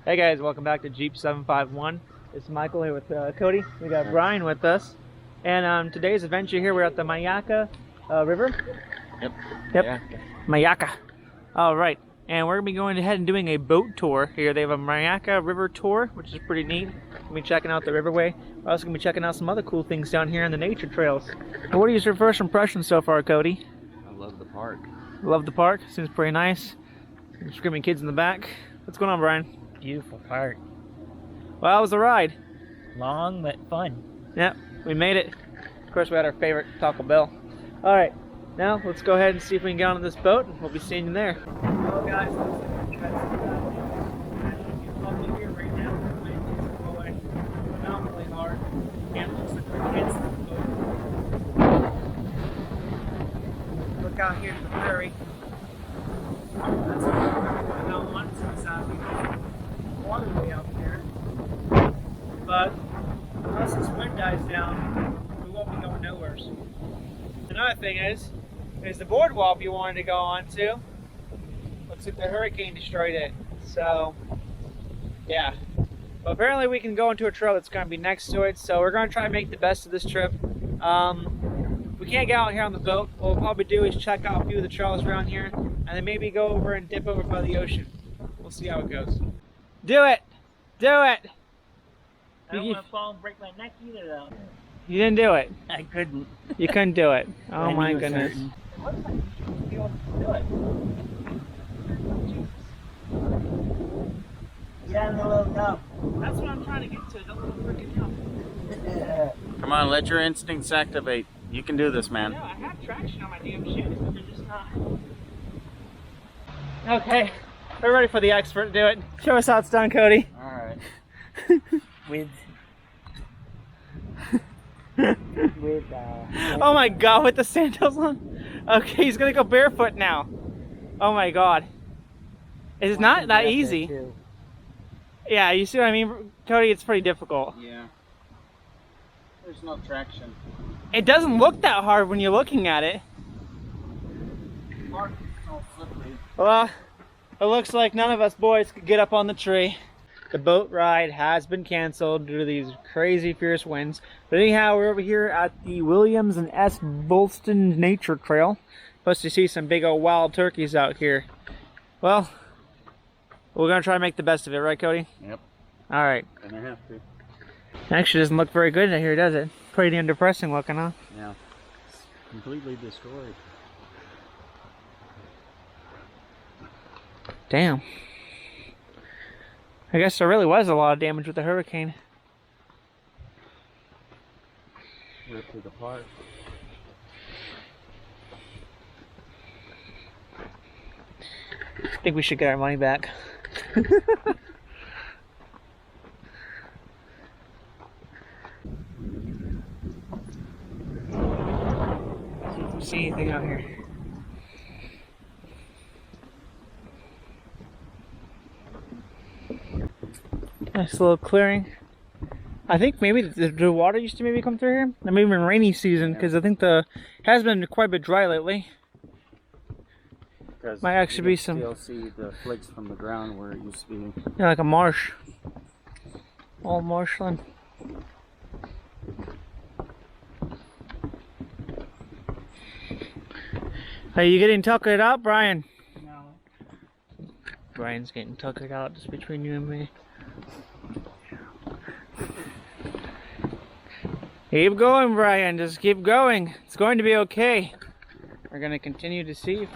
Hey guys, welcome back to Jeep 751. It's Michael here with Cody. We got Brian with us. And today's adventure here, we're at the Mayaka River. Yep. Mayaka. All right. And we're going to be going ahead and doing a boat tour here. They have a Mayaka River tour, which is pretty neat. We'll be checking out the riverway. We're also going to be checking out some other cool things down here in the nature trails. What are your first impressions so far, Cody? I love the park. Love the park. Seems pretty nice. Some screaming kids in the back. What's going on, Brian? Beautiful park. Well, how was the ride? Long but fun. Yep, we made it. Of course, we had our favorite Taco Bell. All right, now let's go ahead and see if we can get on this boat, and we'll be seeing you there. Well, guys, looks like we got some here right now. The wind is blowing phenomenally hard, and it looks like we're against the boat. Look out here to the prairie. That's what we're going down one side. Water way out there, but unless this wind dies down, we won't be going nowhere. Another thing is the boardwalk you wanted to go on to. Looks like the hurricane destroyed it. So, yeah. But apparently we can go into a trail that's going to be next to it. So we're going to try and make the best of this trip. We can't get out here on the boat. What we'll probably do is check out a few of the trails around here, and then maybe go over and dip over by the ocean. We'll see how it goes. Do it! Do it! I don't want to fall and break my neck either, though. You didn't do it. I couldn't. You couldn't do it. Oh my goodness. It looks like you should be able to do it. Yeah, I'm a little dumb. That's what I'm trying to get to. Don't freaking jump. Come on, let your instincts activate. You can do this, man. Yeah, I have traction on my damn shoes, but they're just not. Okay, we're ready for the expert to do it. Show us how it's done, Cody. Alright. With Oh my god, with the sandals on? Okay, he's gonna go barefoot now. Oh my god. It's not that easy. Yeah, you see what I mean, Cody? It's pretty difficult. Yeah. There's no traction. It doesn't look that hard when you're looking at it. Park is so slippery. Well, it looks like none of us boys could get up on the tree. The boat ride has been canceled due to these crazy fierce winds. But anyhow, we're over here at the Williams and S. Bolston Nature Trail. Supposed to see some big old wild turkeys out here. Well, we're gonna try to make the best of it, right, Cody? Yep. All right. Gonna have to. Actually, doesn't look very good here, does it? Pretty damn depressing looking, huh? Yeah. It's completely destroyed. Damn. I guess there really was a lot of damage with the hurricane. Ripped it apart. I think we should get our money back. See if we see anything out here. Nice little clearing. I think maybe the water used to maybe come through here. Maybe in rainy season, because I think it has been quite a bit dry lately. Might actually be some. You'll see the flakes from the ground where it used to be. Yeah, like a marsh. Old marshland. Are you getting tuckered out, Brian? No. Brian's getting tuckered out just between you and me. Keep going, Brian. Just keep going. It's going to be okay. We're going to continue to see if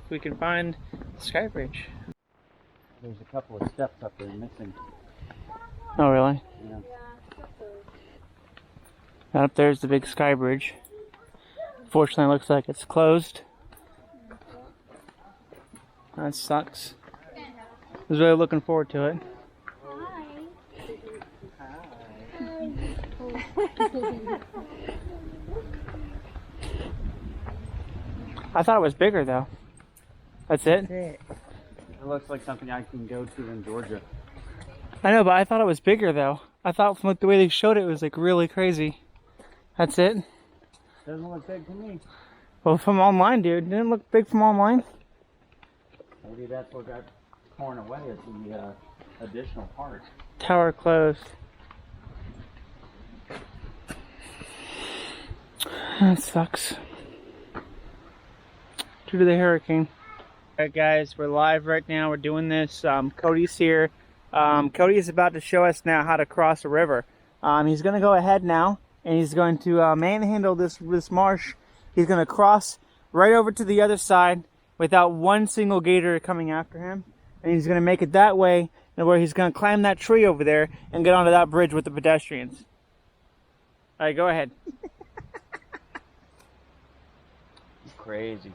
we can find the sky bridge. There's a couple of steps up there missing. Oh, really? Yeah. Up there's the big sky bridge. Fortunately, it looks like it's closed. That sucks. I was really looking forward to it. I thought it was bigger though. That's it? It looks like something I can go to in Georgia. I know, but I thought it was bigger though. I thought from like the way they showed it, it was like really crazy. That's it? Doesn't look big to me. Well, from online, dude. Didn't it look big from online? Maybe that's what got torn away is the additional part. Tower closed. That sucks. Due to the hurricane. Alright guys, we're live right now. We're doing this. Cody's here. Cody is about to show us now how to cross a river. He's going to go ahead now, and he's going to manhandle this marsh. He's going to cross right over to the other side without one single gator coming after him. And he's going to make it that way, and where he's going to climb that tree over there and get onto that bridge with the pedestrians. Alright, go ahead. Crazy.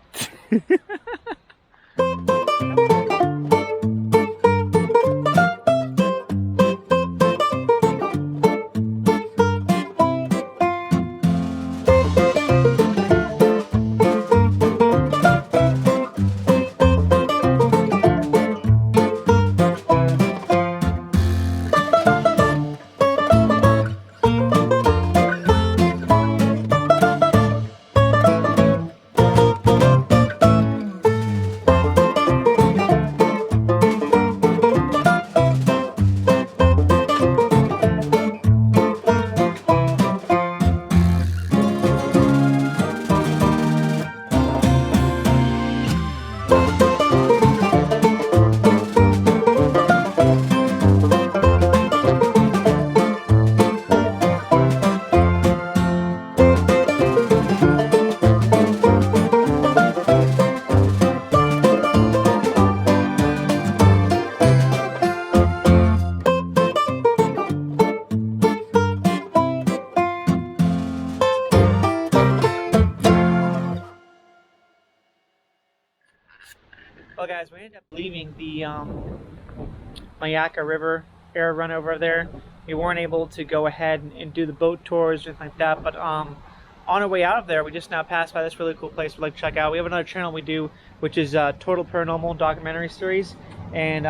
Well guys, we ended up leaving the Mayaka River air run over there. We weren't able to go ahead and do the boat tours or anything like that, but on our way out of there, we just now passed by this really cool place we'd like to check out. We have another channel we do, which is Total Paranormal Documentary Series, and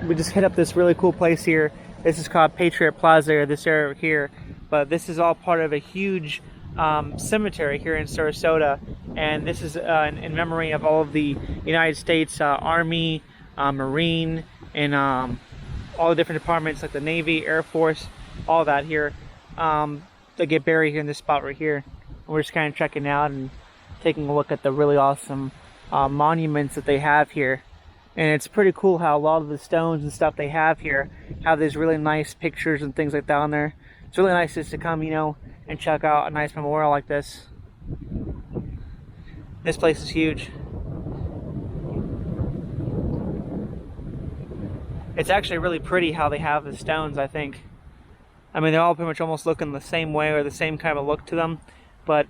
we just hit up this really cool place here. This is called Patriot Plaza, or this area here, but this is all part of a huge cemetery here in Sarasota, and this is in memory of all of the United States Army, Marine, and all the different departments like the Navy, Air Force, all that here. They get buried here in this spot right here. And we're just kind of checking out and taking a look at the really awesome monuments that they have here. And it's pretty cool how a lot of the stones and stuff they have here have these really nice pictures and things like that on there. It's really nice just to come, you know, and check out a nice memorial like this. This place is huge. It's actually really pretty how they have the stones, I think. I mean, they're all pretty much almost looking the same way, or the same kind of look to them, but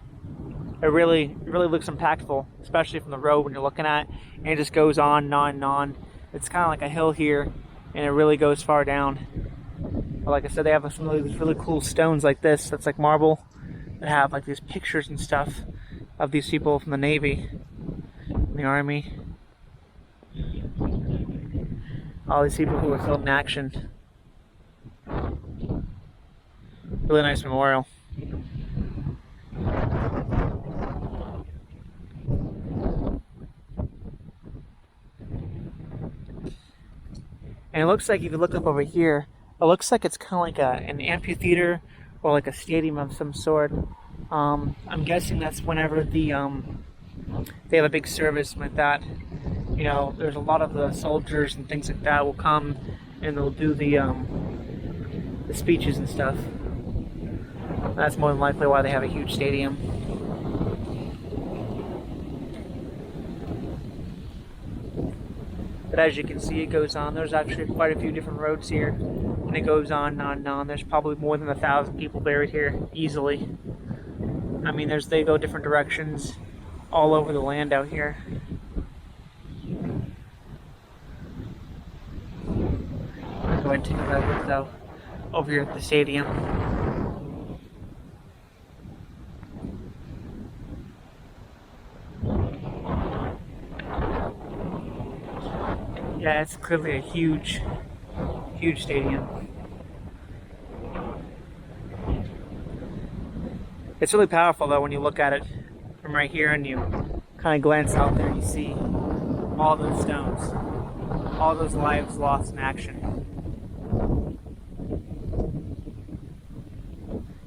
it really looks impactful, especially from the road when you're looking at it, and it just goes on and on and on. It's kind of like a hill here, and it really goes far down. But like I said, they have some of these really cool stones like this, that's like marble, that have like these pictures and stuff of these people from the Navy, and the Army. All these people who were killed in action. Really nice memorial. And it looks like, if you look up over here, it looks like it's kind of like an amphitheater or like a stadium of some sort. I'm guessing that's whenever they have a big service like that. You know, there's a lot of the soldiers and things like that will come and they'll do the speeches and stuff. That's more than likely why they have a huge stadium. But as you can see, it goes on. There's actually quite a few different roads here, and it goes on and on and on. There's probably more than 1,000 people buried here, easily. I mean, they go different directions all over the land out here. I'll go ahead and take a look though, over here at the stadium. Yeah, it's clearly a huge stadium. It's really powerful though when you look at it from right here and you kind of glance out there and you see all those stones. all those lives lost in action.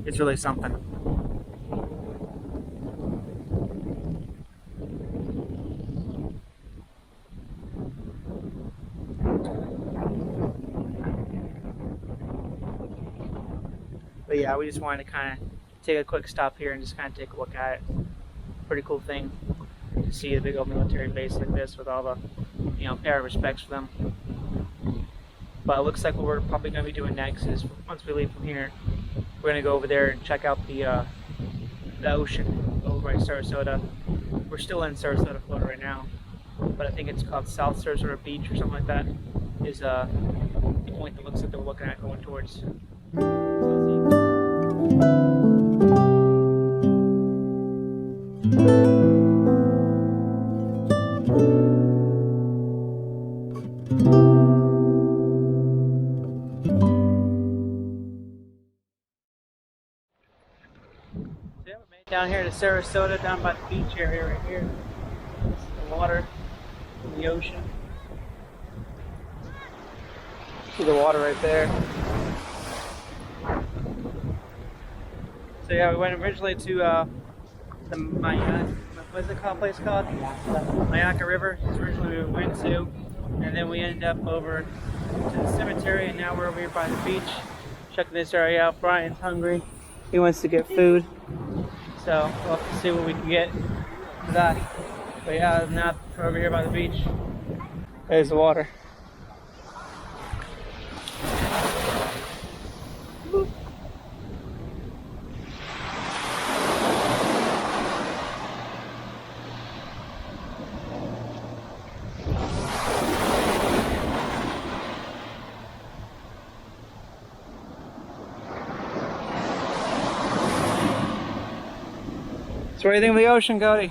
It's really something. But yeah, we just wanted to kind of take a quick stop here and just kind of take a look at it. Pretty cool thing to see a big old military base like this with all the, pair of respects for them. But it looks like what we're probably going to be doing next is, once we leave from here, we're going to go over there and check out the ocean over by Sarasota. We're still in Sarasota, Florida right now, but I think it's called South Sarasota Beach or something like that, is the point that looks like they're looking at going towards. Down here to Sarasota, down by the beach area right here. This is the water, the ocean. See the water right there. So yeah, we went originally to the what's the place called? Mayaca River is originally we went to, and then we ended up over to the cemetery, and now we're over here by the beach, checking this area out. Brian's hungry; he wants to get food. So we'll have to see what we can get for that. But yeah, other than that, we're over here by the beach. There's the water. So what do you think of the ocean, Cody?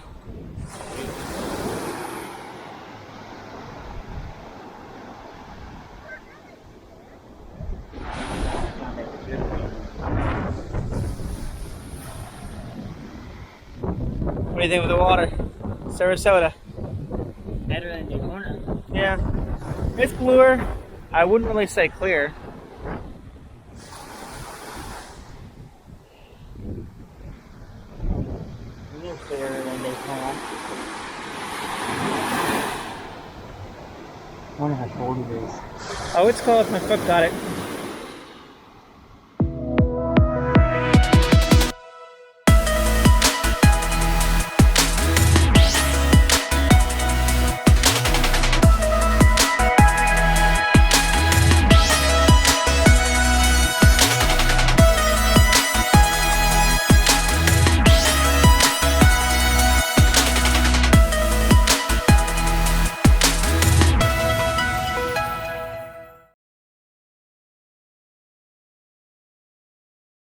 What do you think of the water? Sarasota. Better than Daytona. Yeah. It's bluer. I wouldn't really say clear. Clearer than Daytona. I wonder how cold it is. Oh, it's cold. My foot got it.